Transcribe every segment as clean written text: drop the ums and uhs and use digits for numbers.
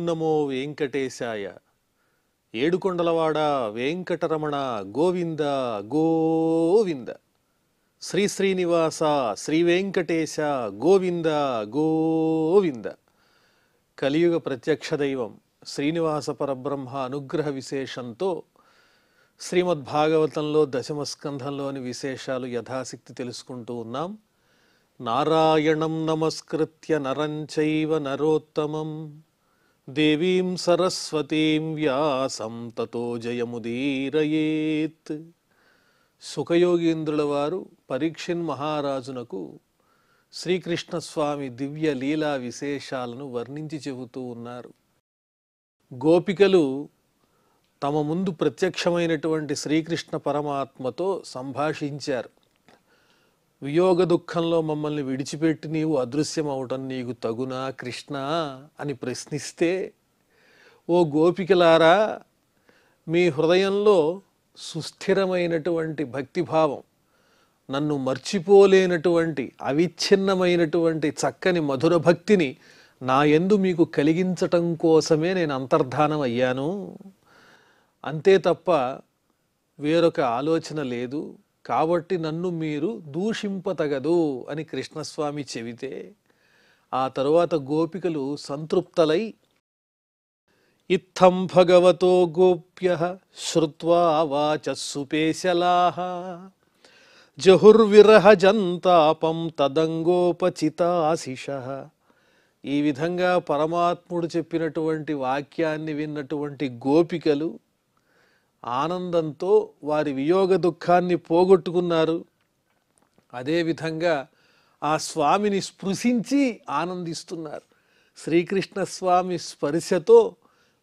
నమో వెంకటేశాయ. ఏడుకొండలవాడ వెంకటరమణ గోవింద గోవింద. శ్రీ శ్రీనివాస శ్రీ వెంకటేశ గోవింద గోవింద. కలియుగ ప్రత్యక్ష దైవం శ్రీనివాస పరబ్రహ్మ అనుగ్రహ విశేషంతో శ్రీమద్భాగవతంలో దశమ స్కంధంలోని విశేషాలు యథాశక్తి తెలుసుకుంటూ ఉన్నాం. నారాయణం నమస్కృత్య నరం చైవ నరోత్తమం దేవీం సరస్వతీం వ్యాసం తతో జయముదీరయేత్. సుఖయోగీంద్రుల వారు పరీక్షిన్ మహారాజునకు శ్రీకృష్ణస్వామి దివ్య లీలా విశేషాలను వర్ణించి చెబుతూ ఉన్నారు. గోపికలు తమ ముందు ప్రత్యక్షమైనటువంటి శ్రీకృష్ణ పరమాత్మతో సంభాషించారు. వియోగ దుఃఖంలో మమ్మల్ని విడిచిపెట్టి నీవు అదృశ్యమవటం నీకు తగునా కృష్ణ అని ప్రశ్నిస్తే, ఓ గోపికలారా, మీ హృదయంలో సుస్థిరమైనటువంటి భక్తిభావం, నన్ను మర్చిపోలేనటువంటి అవిచ్ఛిన్నమైనటువంటి చక్కని మధుర భక్తిని నా యందు మీకు కలిగించటం కోసమే నేను అంతర్ధానం అయ్యాను. అంతే తప్ప వేరొక ఆలోచన లేదు. కాబట్టి నన్ను మీరు దూషింపతగదు అని కృష్ణస్వామి చెబితే, ఆ తరువాత గోపికలు సంతృప్తలై ఇత్థం భగవతో గోప్యః శ్రుత్వా వాచః సుపేశలాః జహుర్విరహ జంతాపం తదంగోపచితాశిషః. ఈ విధంగా పరమాత్ముడు చెప్పినటువంటి వాక్యాన్ని విన్నటువంటి గోపికలు ఆనందంతో వారి వియోగ దుఃఖాన్ని పోగొట్టుకున్నారు. అదేవిధంగా ఆ స్వామిని స్పృశించి ఆనందిస్తున్నారు. శ్రీకృష్ణ స్వామి స్పర్శతో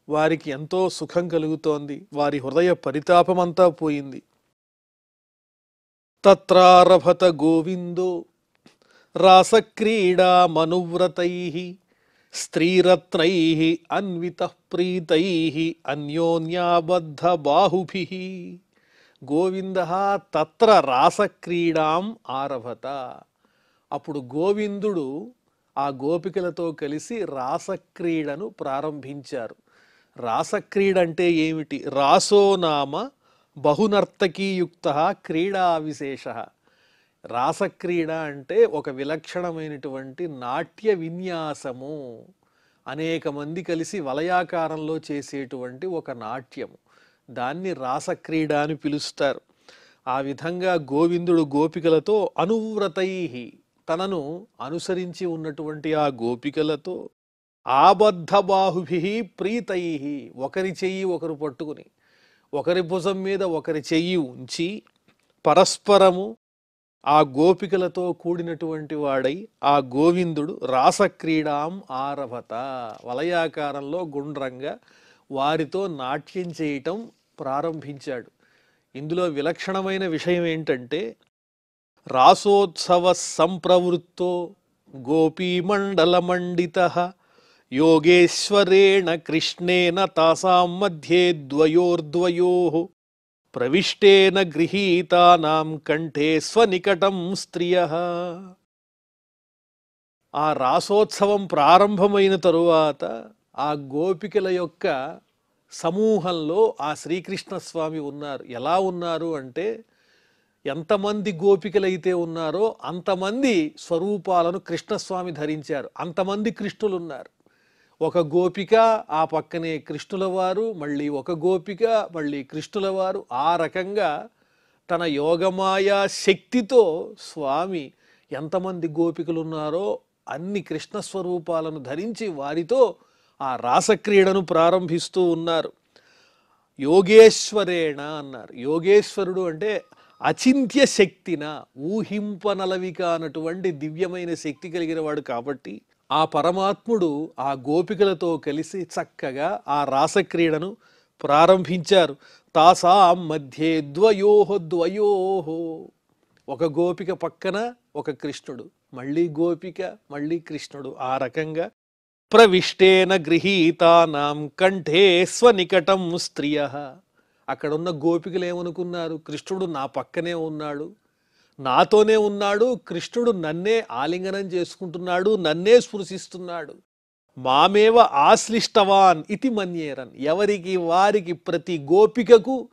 వారికి ఎంతో సుఖం కలుగుతోంది. వారి హృదయ పరితాపమంతా పోయింది. తత్రారభత గోవిందో రాసక్రీడా మనువ్రతైః స్త్రీరత్నైః అన్వితః ప్రీతైః అన్యోన్యాబద్ధ బాహుభిః. గోవిందః తత్ర రాసక్రీడాం ఆరభత. అప్పుడు గోవిందుడు ఆ గోపికలతో కలిసి రాసక్రీడను ప్రారంభించారు. రాసక్రీడ అంటే ఏమిటి? రాసో నామ బహునర్తకీయుక్త క్రీడా విశేష. రాసక్రీడ అంటే ఒక విలక్షణమైనటువంటి నాట్య విన్యాసము. అనేక మంది కలిసి వలయాకారంలో చేసేటువంటి ఒక నాట్యము, దాన్ని రాసక్రీడ అని పిలుస్తారు. ఆ విధంగా గోవిందుడు గోపికలతో అనువ్రతై, తనను అనుసరించి ఉన్నటువంటి ఆ గోపికలతో ఆబద్ధ బాహుభి ప్రీతై, ఒకరి చెయ్యి ఒకరు పట్టుకుని ఒకరి భుజం మీద ఒకరి చెయ్యి ఉంచి పరస్పరము ఆ గోపికలతో కూడినటువంటి వాడై ఆ గోవిందుడు రాసక్రీడాం ఆరభత, వలయాకారంలో గుండ్రంగా వారితో నాట్యం చేయటం ప్రారంభించాడు. ఇందులో విలక్షణమైన విషయం ఏంటంటే, రాసోత్సవ సంప్రవృత్తో గోపీమండలమండితః యోగేశ్వరేణ కృష్ణేన తాసాం మధ్యే ద్వయోర్ద్వయోః ప్రవిష్టేన గృహీతానాం కంఠే స్వనికటం స్త్రియః. ఆ రాసోత్సవం ప్రారంభమైన తరువాత ఆ గోపికల యొక్క సమూహంలో ఆ శ్రీకృష్ణ స్వామి ఉన్నారు. ఎలా ఉన్నారు అంటే, ఎంతమంది గోపికలైతే ఉన్నారో అంతమంది స్వరూపాలను కృష్ణస్వామి ధరించారు. అంతమంది కృష్ణులు ఉన్నారు. ఒక గోపిక, ఆ పక్కనే కృష్ణుల వారు, మళ్ళీ ఒక గోపిక, మళ్ళీ కృష్ణుల వారు. ఆ రకంగా తన యోగమాయా శక్తితో స్వామి ఎంతమంది గోపికలు ఉన్నారో అన్ని కృష్ణ స్వరూపాలను ధరించి వారితో ఆ రాసక్రీడను ప్రారంభిస్తూ ఉన్నారు. యోగేశ్వరేణ అన్నారు. యోగేశ్వరుడు అంటే అచింత్య శక్తిన, ఊహింపనలవి కానటువంటి దివ్యమైన శక్తి కలిగిన వాడు. కాబట్టి ఆ పరమాత్ముడు ఆ గోపికలతో కలిసి చక్కగా ఆ రాసక్రీడను ప్రారంభించారు. తాసాం మధ్యే ద్వయోః ద్వయోః, ఒక గోపిక పక్కన ఒక కృష్ణుడు, మళ్ళీ గోపిక, మళ్ళీ కృష్ణుడు. ఆ రకంగా ప్రవిష్టేన గృహీతానాం కంఠే స్వనికటం స్త్రియః. అక్కడున్న గోపికలు ఏమనుకున్నారు? కృష్ణుడు నా పక్కనే ఉన్నాడు, నాతోనే ఉన్నాడు, కృష్ణుడు నన్నే ఆలింగనం చేసుకుంటున్నాడు, నన్నే స్పృశిస్తున్నాడు. మామేవ ఆశ్లిష్టవాన్ ఇతి మన్యేరన్. ఎవరికి వారికి ప్రతి గోపికకు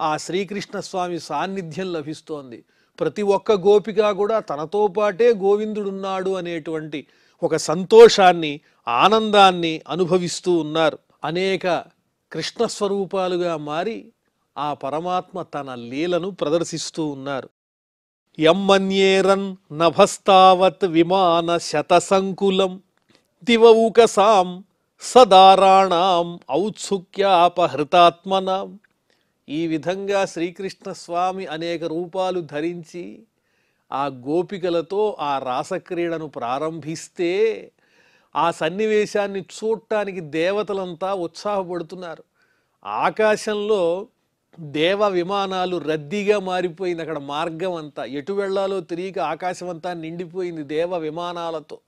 ఆ శ్రీకృష్ణ స్వామి సాన్నిధ్యం లభిస్తోంది. ప్రతి ఒక్క గోపిక కూడా తనతో పాటే గోవిందుడున్నాడు అనేటువంటి ఒక సంతోషాన్ని, ఆనందాన్ని అనుభవిస్తూ ఉన్నారు. అనేక కృష్ణ స్వరూపాలుగా మారి ఆ పరమాత్మ తన లీలను ప్రదర్శిస్తూ ఉన్నారు. యమ్మన్యేరన్ నభస్తావత్ విమాన శతసంకులం దివౌకసాం సదారాణాం ఔత్సుక్యాపహృతాత్మనాం. ఈ విధంగా శ్రీకృష్ణ స్వామి అనేక రూపాలు ధరించి ఆ గోపికలతో ఆ రాసక్రీడను ప్రారంభిస్తే ఆ సన్నివేశాన్ని చూడటానికి దేవతలంతా ఉత్సాహపడుతున్నారు. ఆకాశంలో దేవ విమానాలు రద్దీగా మారిపోయింది. అక్కడ మార్గం అంతా ఎటు వెళ్లాలో తెలియక ఆకాశం అంతా నిండిపోయింది దేవ విమానాలతో.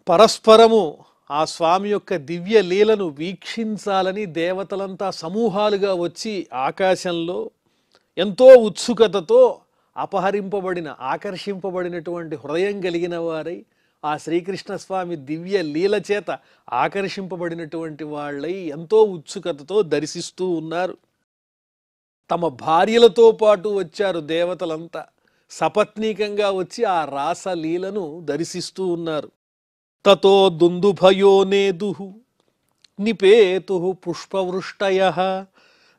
పరస్పరము ఆ స్వామి యొక్క దివ్య లీలను వీక్షించాలని దేవతలంతా సమూహాలుగా వచ్చి ఆకాశంలో ఎంతో ఉత్సుకతతో అపహరింపబడిన, ఆకర్షింపబడినటువంటి హృదయం కలిగిన వారై ఆ శ్రీకృష్ణ స్వామి దివ్య లీల చేత ఆకర్షింపబడినటువంటి వాళ్ళై ఎంతో ఉత్సుకతతో దర్శిస్తూ ఉన్నారు. తమ భార్యలతో పాటు వచ్చారు దేవతలంతా. సపత్నీకంగా వచ్చి ఆ రాసలీలను దర్శిస్తూ ఉన్నారు. తతో దుందుభయో నేదుః నిపేతుః పుష్పవృష్టయః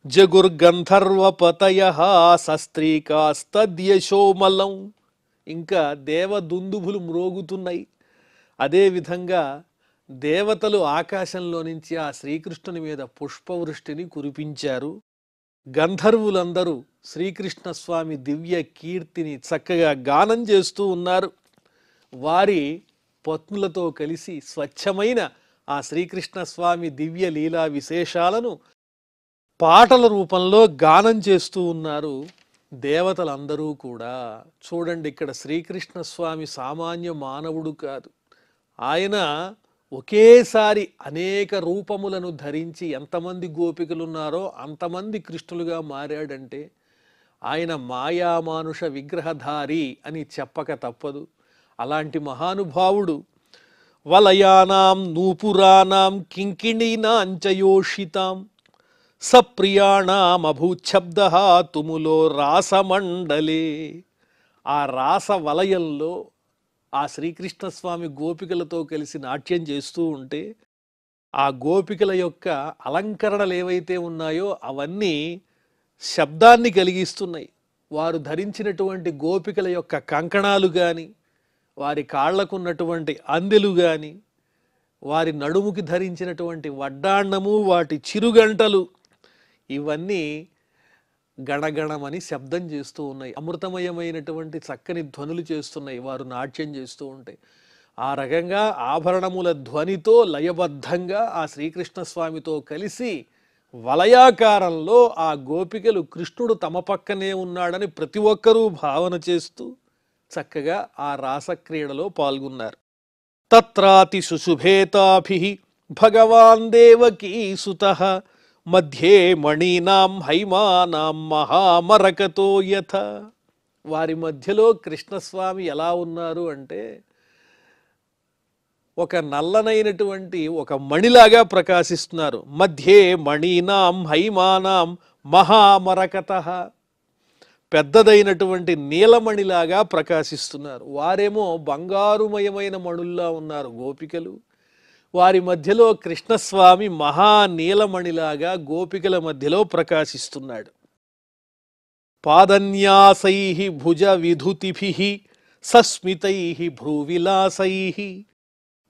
జగుర్గంధర్వపతయః సస్త్రీకాస్తద్యశోమలం. ఇంకా దేవదుందుభులు మ్రోగుతున్నాయి. అదేవిధంగా దేవతలు ఆకాశంలో నుంచి ఆ శ్రీకృష్ణుని మీద పుష్పవృష్టిని కురిపించారు. గంధర్వులందరూ శ్రీకృష్ణ స్వామి దివ్య కీర్తిని చక్కగా గానం చేస్తూ ఉన్నారు. వారి పత్నులతో కలిసి స్వచ్ఛమైన ఆ శ్రీకృష్ణ స్వామి దివ్య లీలా విశేషాలను పాటల రూపంలో గానం చేస్తూ ఉన్నారు దేవతలందరూ కూడా. చూడండి, ఇక్కడ శ్రీకృష్ణ స్వామి సామాన్య మానవుడు కాదు. ఆయన ఒకేసారి అనేక రూపములను ధరించి ఎంతమంది గోపికలున్నారో అంతమంది కృష్ణులుగా మారాడంటే ఆయన మాయామానుష విగ్రహధారి అని చెప్పక తప్పదు. అలాంటి మహానుభావుడు వలయానాం నూపురానాం కింకిణీనాంచయోషితాం సప్రియాణామభూశబ్దః తుములో రాసమండలే. ఆ రాస వలయంలో ఆ శ్రీకృష్ణ స్వామి గోపికలతో కలిసి నాట్యం చేస్తూ ఉంటే ఆ గోపికల యొక్క అలంకరణలు ఏవైతే ఉన్నాయో అవన్నీ శబ్దాన్ని కలిగిస్తున్నాయి. వారు ధరించినటువంటి గోపికల యొక్క కంకణాలు కానీ, వారి కాళ్లకున్నటువంటి అందెలు కానీ, వారి నడుముకి ధరించినటువంటి వడ్డాన్నము, వాటి చిరుగంటలు ఇవన్నీ గణగణమని శబ్దం చేస్తూ ఉన్నాయి. అమృతమయమైనటువంటి చక్కని ధ్వనులు చేస్తున్నాయి వారు నాట్యం చేస్తూ ఉంటే. ఆ రకంగా ఆభరణముల ధ్వనితో లయబద్ధంగా ఆ శ్రీకృష్ణ స్వామితో కలిసి వలయాకారంలో ఆ గోపికలు కృష్ణుడు తమ పక్కనే ఉన్నాడని ప్రతి ఒక్కరూ భావన చేస్తూ చక్కగా ఆ రాసక్రీడలో పాల్గొన్నారు. తత్రాతి సుశుభేతాభిః భగవాన్ దేవకీసుతః మధ్యే మణీనాం హైమానాం మహామరకతో యథ. వారి మధ్యలో కృష్ణస్వామి ఎలా ఉన్నారు అంటే ఒక నల్లనైనటువంటి ఒక మణిలాగా ప్రకాశిస్తున్నారు. మధ్యే మణీనాం హైమానాం మహామరకతః, పెద్దదైనటువంటి నీలమణిలాగా ప్రకాశిస్తున్నారు. వారేమో బంగారుమయమైన మణుల్లా ఉన్నారు గోపికలు. వారి మధ్యలో కృష్ణస్వామి మహానీలమణిలాగా గోపికల మధ్యలో ప్రకాశిస్తున్నాడు. పాదన్యాసైః భుజ విధుతిభిః సస్మితైః భ్రూవిలాసైః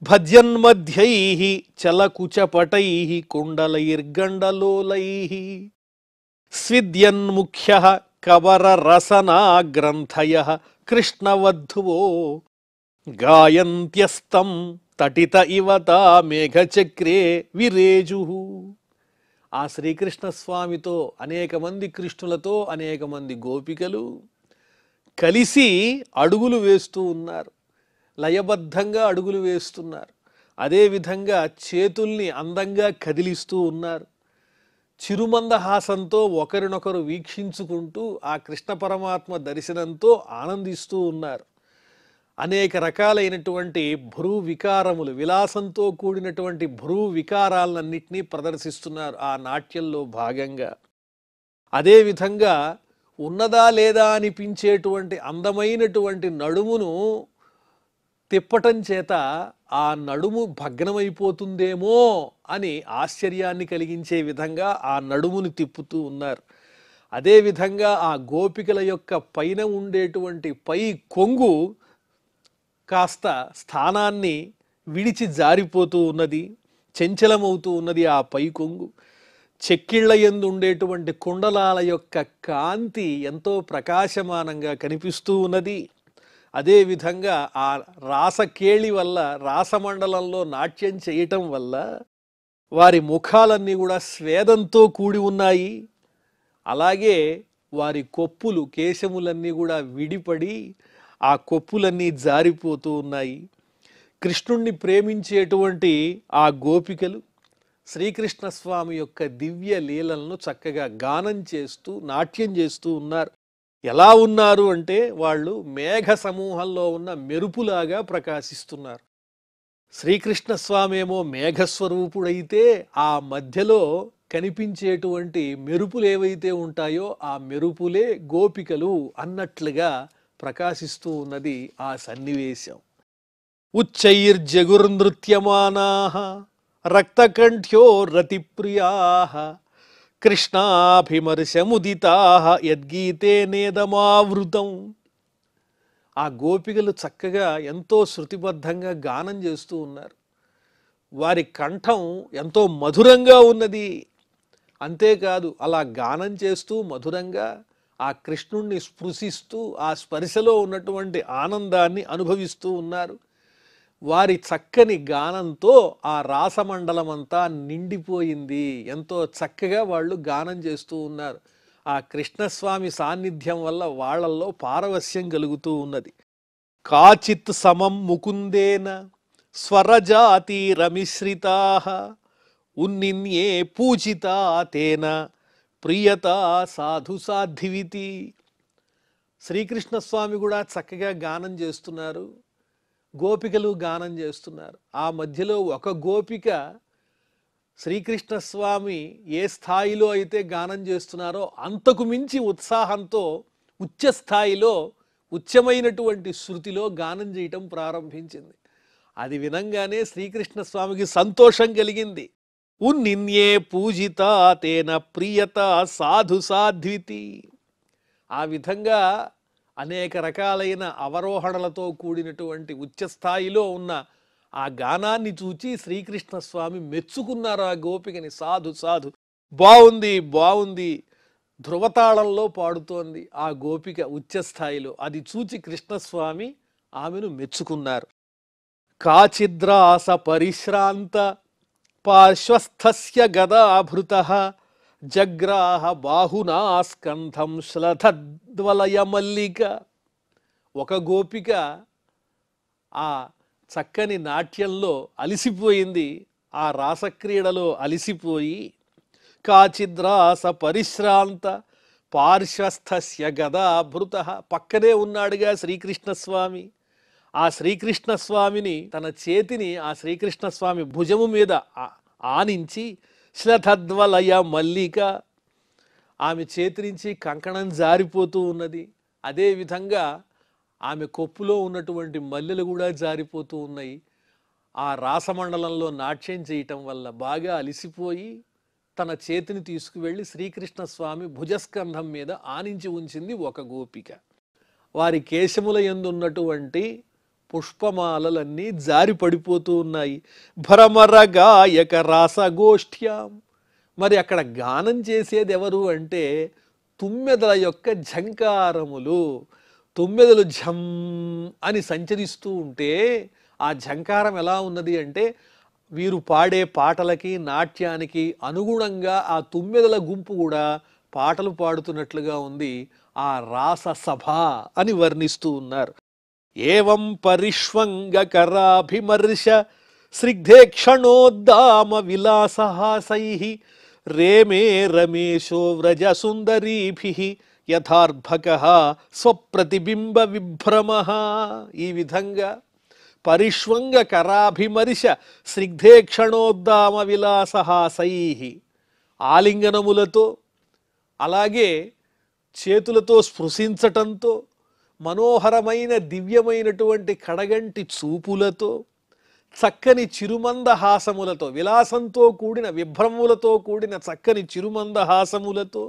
భజ్యన్మధ్యైః చలకుచపటైః కుండలైర్గండలోలైః స్విద్యన్ముఖ్యః కవరరసనాగ్రంథయః కృష్ణవద్ధువో గాయంత్యస్తం తటిత ఇవతా మేఘచక్రే విరేజుః. ఆ శ్రీకృష్ణ స్వామితో అనేక మంది కృష్ణులతో అనేక మంది గోపికలు కలిసి అడుగులు వేస్తూ ఉన్నారు. లయబద్ధంగా అడుగులు వేస్తున్నారు. అదేవిధంగా చేతుల్ని అందంగా కదిలిస్తూ ఉన్నారు. చిరుమందహాసంతో ఒకరినొకరు వీక్షించుకుంటూ ఆ కృష్ణ పరమాత్మ దర్శనంతో ఆనందిస్తూ ఉన్నారు. అనేక రకాలైనటువంటి భ్రూ వికారములు, విలాసంతో కూడినటువంటి భ్రూ వికారాలన్నింటినీ ప్రదర్శిస్తున్నారు ఆ నాట్యంలో భాగంగా. అదేవిధంగా ఉన్నదా లేదా అనిపించేటువంటి అందమైనటువంటి నడుమును తిప్పటం చేత ఆ నడుము భగ్నమైపోతుందేమో అని ఆశ్చర్యాన్ని కలిగించే విధంగా ఆ నడుముని తిప్పుతూ ఉన్నారు. అదేవిధంగా ఆ గోపికల యొక్క పైన ఉండేటువంటి పై కొంగు కాస్త స్థానాన్ని విడిచి జారిపోతూ ఉన్నది, చంచలమవుతూ ఉన్నది ఆ పై కొంగు. చెక్కిళ్ల యందు ఉండేటువంటి కుండలాల యొక్క కాంతి ఎంతో ప్రకాశమానంగా కనిపిస్తూ ఉన్నది. అదేవిధంగా ఆ రాసకేళి వల్ల, రాసమండలంలో నాట్యం చేయటం వల్ల వారి ముఖాలన్నీ కూడా స్వేదంతో కూడి ఉన్నాయి. అలాగే వారి కొప్పులు, కేశములన్నీ కూడా విడిపడి ఆ కొప్పులన్నీ జారిపోతూ ఉన్నాయి. కృష్ణుణ్ణి ప్రేమించేటువంటి ఆ గోపికలు శ్రీకృష్ణ స్వామి యొక్క దివ్య లీలలను చక్కగా గానం చేస్తూ, నాట్యం చేస్తూ ఉన్నారు. ఎలా ఉన్నారు అంటే వాళ్ళు మేఘ సమూహంలో ఉన్న మెరుపులాగా ప్రకాశిస్తున్నారు. శ్రీకృష్ణ స్వామి ఏమో మేఘస్వరూపుడైతే ఆ మధ్యలో కనిపించేటువంటి మెరుపులు ఏవైతే ఉంటాయో ఆ మెరుపులే గోపికలు అన్నట్లుగా ప్రకాశిస్తూ ఉన్నది ఆ సన్నివేశం. ఉచ్చైర్జగుర్నృత్యమానాః రక్తకంఠ్యో రతిప్రియాః కృష్ణాభిమర్శముదితాః యద్గీతేనేదమావృతం. ఆ గోపికలు చక్కగా ఎంతో శృతిబద్ధంగా గానం చేస్తూ ఉన్నారు. వారి కంఠం ఎంతో మధురంగా ఉన్నది. అంతేకాదు అలా గానం చేస్తూ మధురంగా ఆ కృష్ణుణ్ణి స్పృశిస్తూ ఆ స్పర్శలో ఉన్నటువంటి ఆనందాన్ని అనుభవిస్తూ ఉన్నారు. వారి చక్కని గానంతో ఆ రాసమండలమంతా నిండిపోయింది. ఎంతో చక్కగా వాళ్ళు గానం చేస్తూ ఉన్నారు. ఆ కృష్ణస్వామి సాన్నిధ్యం వల్ల వాళ్ళల్లో పారవస్యం కలుగుతూ ఉన్నది. కాచిత్ సమం ముకుందేన స్వరజాతిరమిశ్రితాః ఉన్నిన్యే పూజితా తేన ప్రియత సాధు సాధ్వితి. శ్రీకృష్ణస్వామి కూడా చక్కగా గానం చేస్తున్నారు, గోపికలు గానం చేస్తున్నారు. ఆ మధ్యలో ఒక గోపిక శ్రీకృష్ణస్వామి ఏ స్థాయిలో అయితే గానం చేస్తున్నారో అంతకు మించి ఉత్సాహంతో ఉచ్చస్థాయిలో, ఉచ్చమైనటువంటి శృతిలో గానం చేయటం ప్రారంభించింది. అది వినంగానే శ్రీకృష్ణస్వామికి సంతోషం కలిగింది. ఉన్నిన్యే పూజితా తేన ప్రియత సాధు సాధ్వితి. ఆ విధంగా అనేక రకాలైన అవరోహణలతో కూడినటువంటి ఉచ్చస్థాయిలో ఉన్న ఆ గానాన్ని చూచి శ్రీకృష్ణస్వామి మెచ్చుకున్నారు ఆ గోపికని. సాధు సాధు, బాగుంది బాగుంది, ధృవతాళంలో పాడుతోంది ఆ గోపిక ఉచ్చస్థాయిలో. అది చూచి కృష్ణస్వామి ఆమెను మెచ్చుకున్నారు. కాచిద్రాస పరిశ్రాంత పార్శ్వస్థస్య గదాభృతః జగ్రాహ బాహునా స్కంధం శ్లథద్వలయ మల్లిక. ఒక గోపిక ఆ చక్కని నాట్యంలో అలిసిపోయింది, ఆ రాసక్రీడలో అలిసిపోయి కాచిద్రాస పరిశ్రాంత పార్శ్వస్థస్య గదాభృతః, పక్కనే ఉన్నాడుగా శ్రీకృష్ణస్వామి. ఆ శ్రీకృష్ణస్వామిని తన చేతిని ఆ శ్రీకృష్ణస్వామి భుజము మీద ఆనించి శ్లథద్వలయ మల్లిక, ఆమె చేతి నుంచి కంకణం జారిపోతూ ఉన్నది. అదేవిధంగా ఆమె కొప్పులో ఉన్నటువంటి మల్లెలు కూడా జారిపోతూ ఉన్నాయి. ఆ రాసమండలంలో నాట్యం చేయటం వల్ల బాగా అలిసిపోయి తన చేతిని తీసుకువెళ్ళి శ్రీకృష్ణస్వామి భుజస్కంధం మీద ఆనించి ఉంచింది ఒక గోపిక. వారి కేశముల యందు ఉన్నటువంటి పుష్పమాలలన్నీ జారి పడిపోతూ ఉన్నాయి. భ్రమర గాయక రాసగోష్ఠ్యాం. మరి అక్కడ గానం చేసేది ఎవరు అంటే తుమ్మెదల యొక్క ఝంకారములు. తుమ్మెదలు ఝం అని సంచరిస్తూ ఉంటే ఆ ఝంకారం ఎలా ఉన్నది అంటే వీరు పాడే పాటలకి, నాట్యానికి అనుగుణంగా ఆ తుమ్మెదల గుంపు కూడా పాటలు పాడుతున్నట్లుగా ఉంది. ఆ రాస సభ అని వర్ణిస్తూ ఉన్నారు. ఏవం పరిష్వంగకరాభిమర్శ స్నిగ్ధేక్షణోద్దామ విలాసహాసైః రేమే రమేశో వ్రజ సుందరీభిః యథార్భకః స్వప్రతిబింబ విభ్రమః. ఈ విధంగా పరిష్వంగ కరాభిమర్శ స్నిగ్ధేక్షణోద్దామ విలాసహాసైః, ఆలింగనములతో అలాగే చేతులతో స్పృశించటంతో, మనోహరమైన దివ్యమైనటువంటి కడగంటి చూపులతో, చక్కని చిరుమందహాసములతో, విలాసంతో కూడిన విభ్రములతో కూడిన చక్కని చిరుమందహాసములతో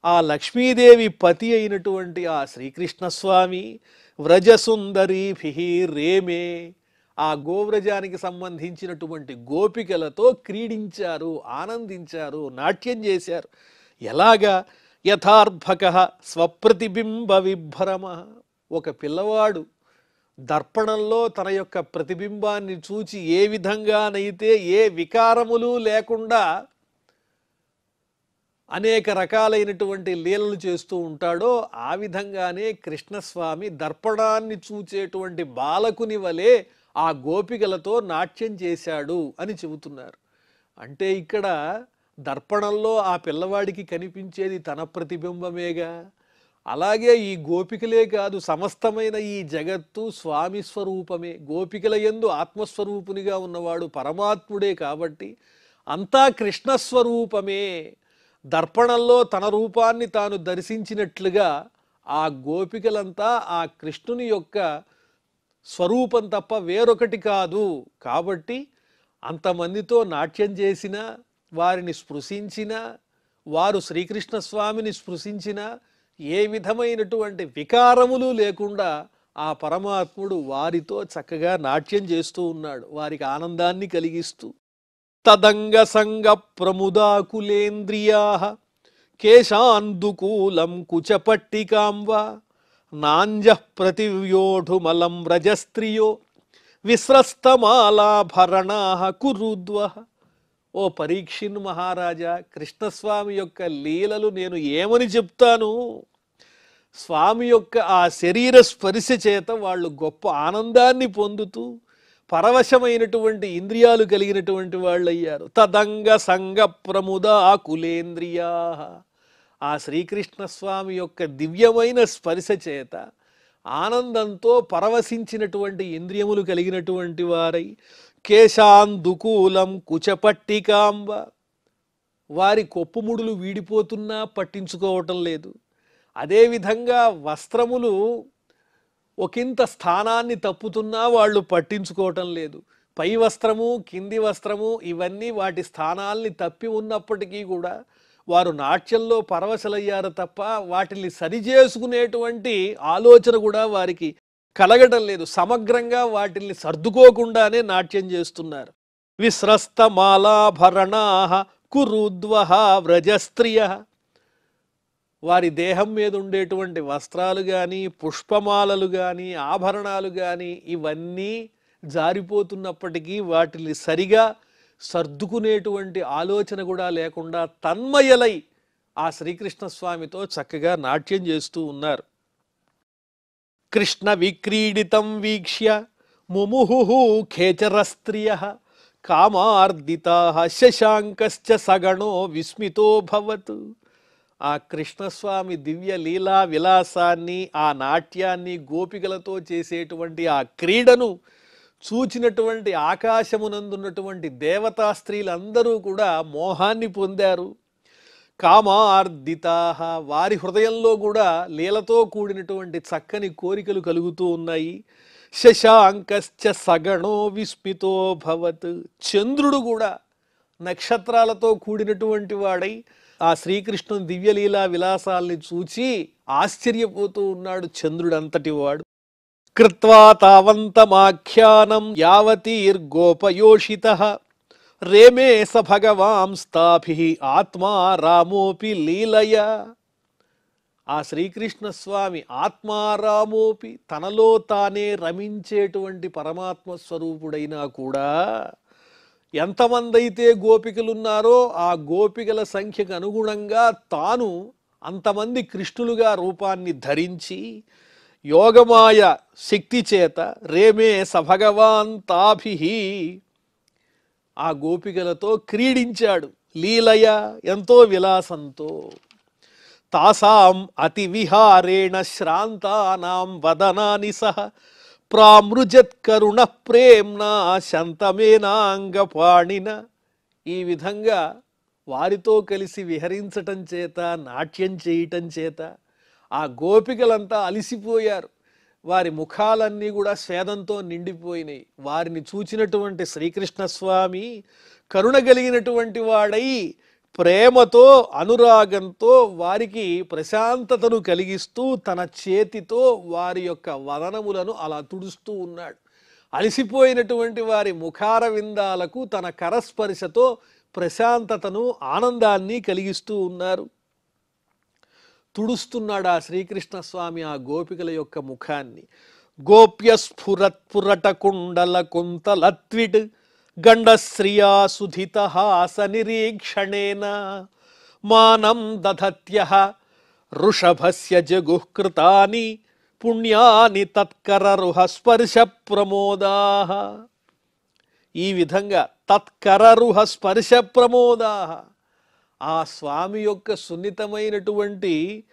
ఆ లక్ష్మీదేవి పతి అయినటువంటి ఆ శ్రీకృష్ణస్వామి వ్రజసుందరీభిః రేమే, ఆ గోవ్రజానికి సంబంధించినటువంటి గోపికలతో క్రీడించారు, ఆనందించారు, నాట్యం చేశారు. ఎలాగా? యథార్భకః స్వప్రతిబింబ విభ్రమ. ఒక పిల్లవాడు దర్పణంలో తన యొక్క ప్రతిబింబాన్ని చూచి ఏ విధంగానైతే ఏ వికారములు లేకుండా అనేక రకాలైనటువంటి లీలలు చేస్తూ ఉంటాడో, ఆ విధంగానే కృష్ణస్వామి దర్పణాన్ని చూచేటువంటి బాలకుని వలె ఆ గోపికలతో నాట్యం చేశాడు అని చెబుతున్నారు. అంటే ఇక్కడ దర్పణంలో ఆ పిల్లవాడికి కనిపించేది తన ప్రతిబింబమేగా. అలాగే ఈ గోపికలే కాదు, సమస్తమైన ఈ జగత్తు స్వామి స్వరూపమే. గోపికల యందు ఆత్మస్వరూపునిగా ఉన్నవాడు పరమాత్ముడే కాబట్టి అంతా కృష్ణస్వరూపమే. దర్పణంలో తన రూపాన్ని తాను దర్శించినట్లుగా ఆ గోపికలంతా ఆ కృష్ణుని యొక్క స్వరూపం తప్ప వేరొకటి కాదు. కాబట్టి అంతమందితో నాట్యం చేసిన, వారిని స్పృశించిన, వారు శ్రీకృష్ణ స్వామిని స్పృశించిన ఏ విధమైనటువంటి వికారములు లేకుండా ఆ పరమాత్ముడు వారితో చక్కగా నాట్యం చేస్తూ ఉన్నాడు, వారికి ఆనందాన్ని కలిగిస్తూ. తదంగ సంగ ప్రముదాకులేంద్రియాః కేశాందుకూలం కుచపట్టికాంవ నాంజః ప్రతివ్యోఢుమలం వ్రజస్త్రియో విస్రస్తమాలాభరణాః కురుద్వః. ఓ పరీక్షిన్ మహారాజా, కృష్ణస్వామి యొక్క లీలలు నేను ఏమని చెప్తాను? స్వామి యొక్క ఆ శరీర స్పర్శ చేత వాళ్ళు గొప్ప ఆనందాన్ని పొందుతూ పరవశమైనటువంటి ఇంద్రియాలు కలిగినటువంటి వాళ్ళు అయ్యారు. తదంగ సంగ ప్రముదాకులేంద్రియా. ఆ శ్రీకృష్ణస్వామి యొక్క దివ్యమైన స్పర్శ చేత ఆనందంతో పరవశించినటువంటి ఇంద్రియములు కలిగినటువంటి వారై కేశాందుకూలం కుచపట్టికాంబ, వారి కొప్పుముడులు వీడిపోతున్నా పట్టించుకోవటం లేదు. అదేవిధంగా వస్త్రములు ఒకంత స్థానాన్ని తప్పుతున్నా వాళ్ళు పట్టించుకోవటం లేదు. పై వస్త్రము కింది వస్త్రము ఇవన్నీ వాటి స్థానాల్ని తప్పి ఉన్నప్పటికీ కూడా వారు నాట్యంలో పరవశలయ్యారు తప్ప వాటిని సరిచేసుకునేటువంటి ఆలోచన కూడా వారికి కలగటం లేదు. సమగ్రంగా వాటిని సర్దుకోకుండానే నాట్యం చేస్తున్నారు. విస్రస్తమాలాభరణాః కురుద్వః వ్రజస్త్రియః. వారి దేహం మీద ఉండేటువంటి వస్త్రాలు కానీ, పుష్పమాలలు కానీ, ఆభరణాలు కానీ ఇవన్నీ జారిపోతున్నప్పటికీ వాటిని సరిగా సర్దుకునేటువంటి ఆలోచన కూడా లేకుండా తన్మయలై ఆ శ్రీకృష్ణస్వామితో చక్కగా నాట్యం చేస్తూ ఉన్నారు. కృష్ణ విక్రీడితం వీక్ష్య ముముహుః ఖేచరస్త్రియః కామార్దితాః శశాంకశ్చ సగణో విస్మితోభవత్. ఆ కృష్ణస్వామి దివ్య లీలా విలాసాన్ని, ఆ నాట్యాన్ని, గోపికలతో చేసేటువంటి ఆ క్రీడను చూచినటువంటి ఆకాశమునందున్నటువంటి దేవతా స్త్రీలందరూ కూడా మోహాన్ని పొందారు. కామార్దితాః, వారి హృదయంలో కూడా లీలతో కూడినటువంటి చక్కని కోరికలు కలుగుతూ ఉన్నాయి. శశాంకశ్చ సగణో విస్మితో భవత్. చంద్రుడు కూడా నక్షత్రాలతో కూడినటువంటి వాడై ఆ శ్రీకృష్ణుని దివ్యలీలా విలాసాల్ని చూచి ఆశ్చర్యపోతూ ఉన్నాడు చంద్రుడంతటి వాడు. కృత్వా తావంతమాఖ్యానం యావతీర్గోపయోషితః రేమే స భగవాంస్తాభిః ఆత్మా రామోపి లీలయ. ఆ శ్రీకృష్ణ స్వామి ఆత్మారామోపి, తనలో తానే రమించేటువంటి పరమాత్మ స్వరూపుడైనా కూడా ఎంతమంది అయితే గోపికలున్నారో ఆ గోపికల సంఖ్యకు అనుగుణంగా తాను అంతమంది కృష్ణులుగా రూపాన్ని ధరించి యోగమాయ శక్తి చేత రేమే స భగవాన్ తాభిః ఆ గోపికలతో క్రీడించాడు. లీలయ ఎంతో విలాసంతో, తాసాం అతి విహారేణ శ్రాంతానాం వదనాని సహ ప్రామృజత్కరుణ ప్రేమ్నా శంతమేనాంగపాణిన. ఈ విధంగా వారితో కలిసి విహరించటం చేత, నాట్యం చేయటం చేత ఆ గోపికలంతా అలిసిపోయారు. వారి ముఖాలన్నీ కూడా స్వేదంతో నిండిపోయినాయి. వారిని చూచినటువంటి శ్రీకృష్ణస్వామి కరుణ కలిగినటువంటి వాడై ప్రేమతో, అనురాగంతో వారికి ప్రశాంతతను కలిగిస్తూ తన చేతితో వారి యొక్క వదనములను అలా తుడుస్తూ ఉన్నాడు. అలసిపోయినటువంటి వారి ముఖార విందాలకు తన కరస్పర్శతో ప్రశాంతతను, ఆనందాన్ని కలిగిస్తూ ఉన్నారు. తుడుస్తున్నాడు ఆ శ్రీకృష్ణస్వామి ఆ గోపికల యొక్క ముఖాన్ని. గోప్య స్ఫురత్పురట కుండల కుంతలత్విట్ గండశ్రియా సుధిత హాస నిరీక్షణేన మానం దధత్యః ఋషభస్య జగుఃకృతాని పుణ్యాని తత్కరరుహ స్పర్శ ప్రమోదాః. ఈ విధంగా తత్కరరుహ స్పర్శ ప్రమోదాః, ఆ స్వామి యొక్క సున్నితమైనటువంటి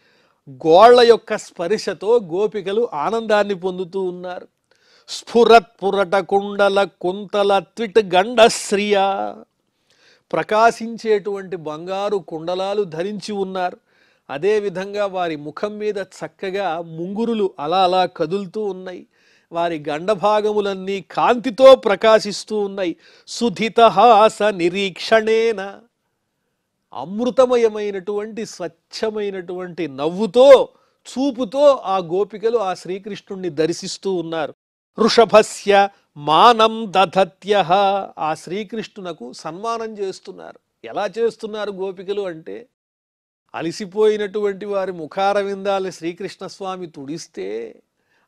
గోళ్ల యొక్క స్పర్శతో గోపికలు ఆనందాన్ని పొందుతూ ఉన్నారు. స్ఫురత్పురట కుండల కుంతల త్విట్ గండశ్రియ, ప్రకాశించేటువంటి బంగారు కుండలాలు ధరించి ఉన్నారు. అదేవిధంగా వారి ముఖం మీద చక్కగా ముంగురులు అలా అలా కదులుతూ ఉన్నాయి. వారి గండభాగములన్నీ కాంతితో ప్రకాశిస్తూ ఉన్నాయి. సుధితహాస నిరీక్షణేన, అమృతమయమైనటువంటి స్వచ్ఛమైనటువంటి నవ్వుతో, చూపుతో ఆ గోపికలు ఆ శ్రీకృష్ణుణ్ణి దర్శిస్తూ ఉన్నారు. వృషభస్య మానం దధత్యః, ఆ శ్రీకృష్ణునకు సన్మానం చేస్తున్నారు. ఎలా చేస్తున్నారు గోపికలు అంటే, అలిసిపోయినటువంటి వారి ముఖార విందాలు శ్రీకృష్ణస్వామి తుడిస్తే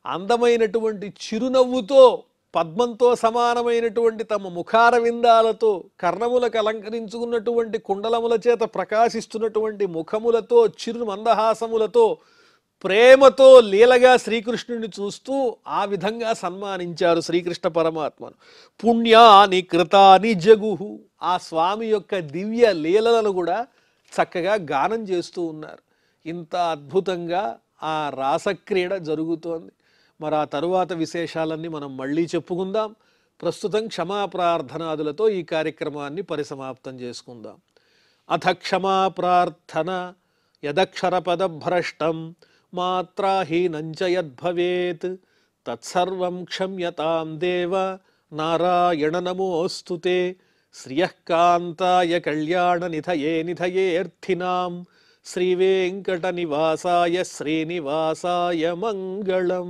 అందమైనటువంటి చిరునవ్వుతో, పద్మంతో సమానమైనటువంటి తమ ముఖార విందాలతో, కర్ణములకు అలంకరించుకున్నటువంటి కుండలముల చేత ప్రకాశిస్తున్నటువంటి ముఖములతో, చిరు మందహాసములతో, ప్రేమతో లీలగా శ్రీకృష్ణుని చూస్తూ ఆ విధంగా సన్మానించారు శ్రీకృష్ణ పరమాత్మను. పుణ్యాని కృతాని జగుహు, ఆ స్వామి యొక్క దివ్య లీలలను కూడా చక్కగా గానం చేస్తూ ఉన్నారు. ఇంత అద్భుతంగా ఆ రాసక్రీడ జరుగుతోంది. మరి ఆ తరువాత విశేషాలన్నీ మనం మళ్ళీ చెప్పుకుందాం. ప్రస్తుతం క్షమాప్రార్థనాదులతో ఈ కార్యక్రమాన్ని పరిసమాప్తం చేసుకుందాం. అథ క్షమాప్రార్థన. యదక్షరపదభ్రష్టం మాత్రాహీనంచ యద్భవేత్ తత్సర్వం క్షమ్యతాం దేవ నారాయణ నమోస్తుతే. శ్రియఃకాంతాయ కళ్యాణనిధయే నిధయేర్థినాం శ్రీవేంకటనివాసాయ శ్రీనివాసాయ మంగళం.